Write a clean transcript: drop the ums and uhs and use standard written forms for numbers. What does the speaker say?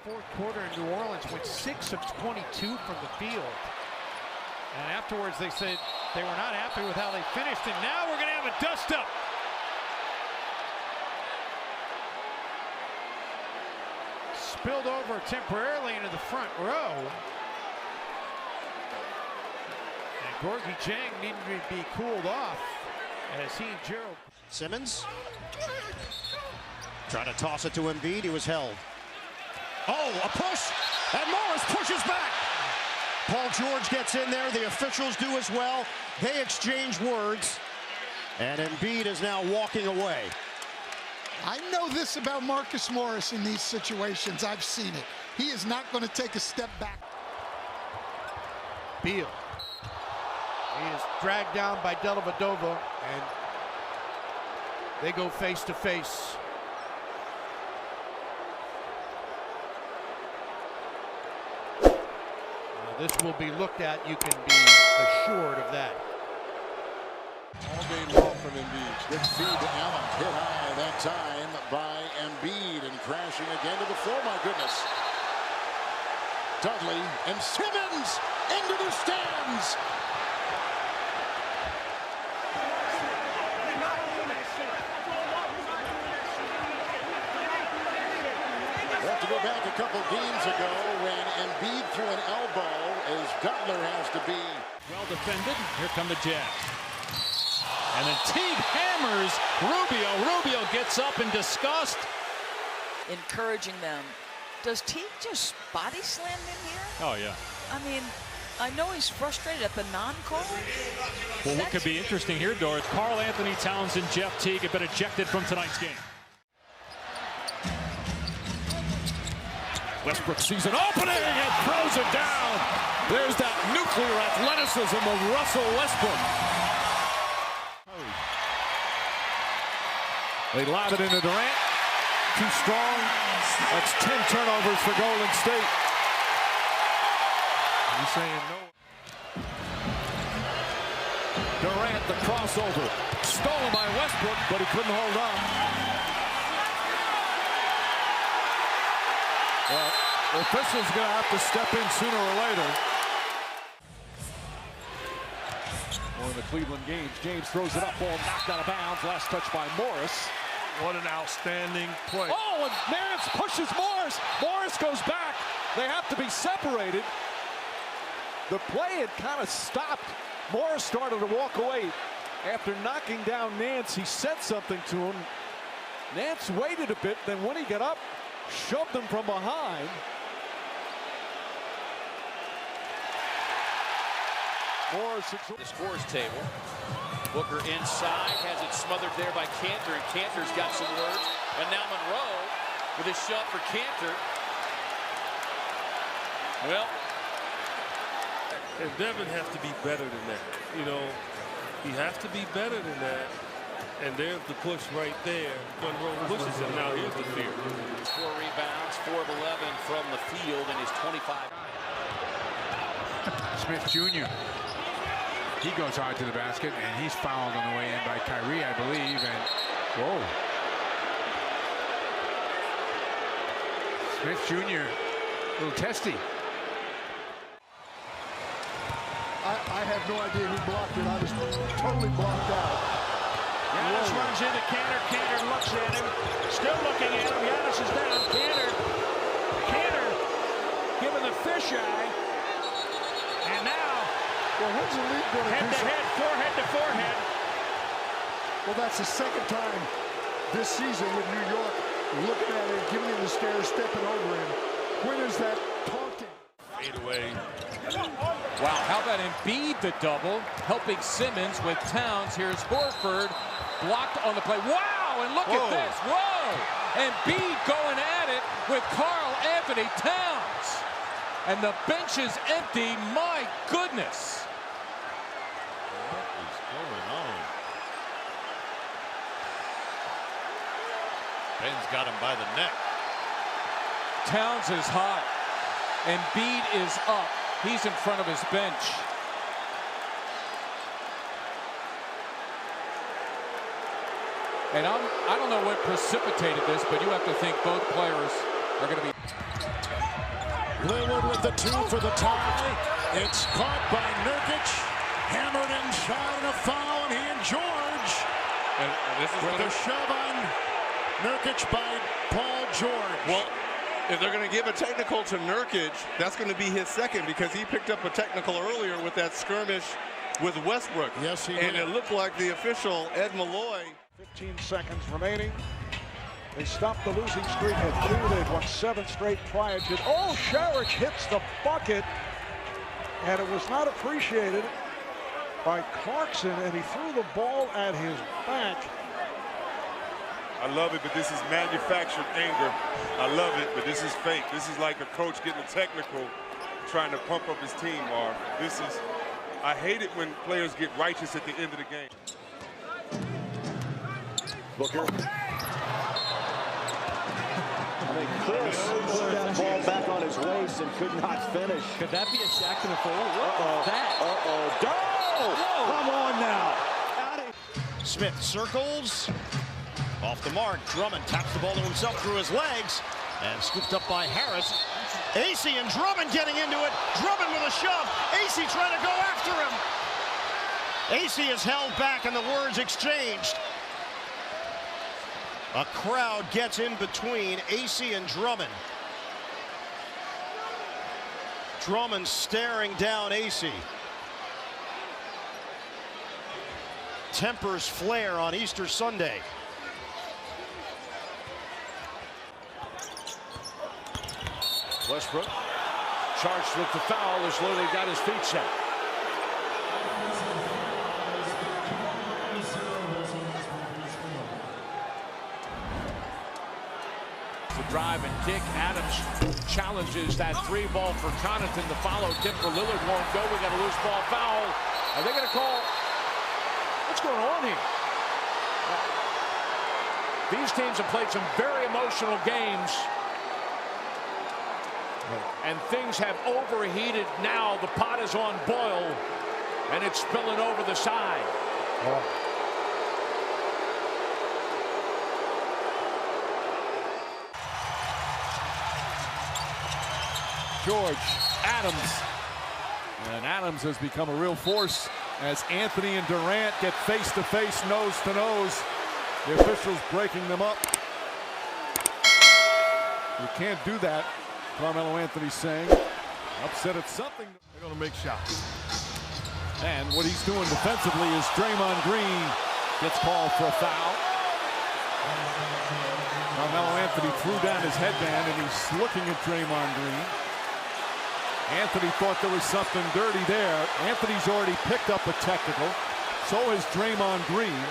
fourth quarter in New Orleans went 6 of 22 from the field. And afterwards they said they were not happy with how they finished, and now we're going to have a dust-up. Spilled over temporarily into the front row. And Gorgie Jang needed to be cooled off as he and Gerald. Simmons trying to toss it to Embiid. He was held. Oh, a push, and Morris pushes back. Paul George gets in there. The officials do as well. They exchange words, and Embiid is now walking away. I know this about Marcus Morris in these situations. I've seen it. He is not going to take a step back. Beal. He is dragged down by Dellavedova, and they go face to face. This will be looked at. You can be assured of that. All day long from Embiid. Good feed to Allen. Hit high that time by Embiid and crashing again to the floor. My goodness. Dudley and Simmons into the stands. We have to go back a couple games ago when Embiid threw an elbow as Butler has to be. Well defended. Here come the Jazz. And then Teague hammers Rubio. Rubio gets up in disgust. Encouraging them. Does Teague just body slam in here? Oh, yeah. I mean, I know he's frustrated at the non-call. Well, what could be interesting here, Doris, Karl Anthony Towns and Jeff Teague have been ejected from tonight's game. Westbrook sees an opening and throws it down. There's that nuclear athleticism of Russell Westbrook. They lob it into Durant. Too strong. That's 10 turnovers for Golden State. He's saying no. Durant, the crossover. Stolen by Westbrook, but he couldn't hold on. Well, the official's going to have to step in sooner or later. One of the Cleveland games. James throws it up, ball knocked out of bounds. Last touch by Morris. What an outstanding play. Oh, and Nance pushes Morris. Morris goes back. They have to be separated. The play had kind of stopped. Morris started to walk away. After knocking down Nance, he said something to him. Nance waited a bit, then when he got up, shoved him from behind. Morris. The scores table. Booker inside, has it smothered there by Cantor, and Cantor's got some words. And now Monroe with a shot for Cantor. Well, And Devin has to be better than that. You know, he has to be better than that. And there's the push right there. Monroe pushes him. Now here's the fear. 4 rebounds, 4 of 11 from the field, and he's 25. Smith Jr. He goes hard to the basket, and he's fouled on the way in by Kyrie, I believe. And whoa, Smith Jr. a little testy. I have no idea who blocked it. I was totally blocked out. Giannis runs into Cantor. Cantor looks at him. Still looking at him. Giannis is down. Cantor giving the fisheye. And now, well, when's the league going to head to head, forehead to forehead. Well, that's the second time this season with New York looking at him, giving him the stare, stepping over him. When is that taunting? Fade away. Wow, how about Embiid the double, helping Simmons with Towns. Here's Horford, blocked on the play. Wow, and look at this. Whoa! Embiid going at it with Karl Anthony Towns. And the bench is empty. My goodness. What is going on? Ben's got him by the neck. Towns is hot. Embiid is up. He's in front of his bench. And I don't know what precipitated this, but you have to think both players are going to be... George with the 2 for the tie. It's caught by Nurkic. Hammered inside and a foul, and he and George. And this is with a shove on Nurkic by Paul George. Well, if they're going to give a technical to Nurkic, that's going to be his second because he picked up a technical earlier with that skirmish with Westbrook. Yes, he and did. it looked like the official, Ed Malloy. 15 seconds remaining. They stopped the losing streak at 2. They'd won 7 straight prior to. Oh, Sherrick hits the bucket, and it was not appreciated by Clarkson, and he threw the ball at his back. I love it, but this is manufactured anger. I love it, but this is fake. This is like a coach getting a technical, trying to pump up his team, Marv. I hate it when players get righteous at the end of the game. Booker. I mean, Chris put that ball back on his waist and could not finish. Could that be a sack and a foul? What was that? Go! Come on now. Smith circles. Off the mark. Drummond taps the ball to himself through his legs. And scooped up by Harris. AC and Drummond getting into it. Drummond with a shove. AC trying to go after him. AC is held back and the words exchanged. A crowd gets in between AC and Drummond. Drummond staring down AC. Tempers flare on Easter Sunday. Westbrook charged with the foul as Lillard got his feet set. The drive and kick. Adams challenges that 3 ball for Connaughton. The follow tip for Lillard won't go. We got a loose ball foul. Are they going to call? What's going on here? These teams have played some very emotional games. And things have overheated now. The pot is on boil, and it's spilling over the side. George, Adams. And Adams has become a real force as Anthony and Durant get face-to-face, nose-to-nose. The officials breaking them up. You can't do that, Carmelo Anthony saying. Upset at something. They're going to make shots. And what he's doing defensively is Draymond Green gets called for a foul. Carmelo Anthony threw down his headband and he's looking at Draymond Green. Anthony thought there was something dirty there. Anthony's already picked up a technical. So has Draymond Green.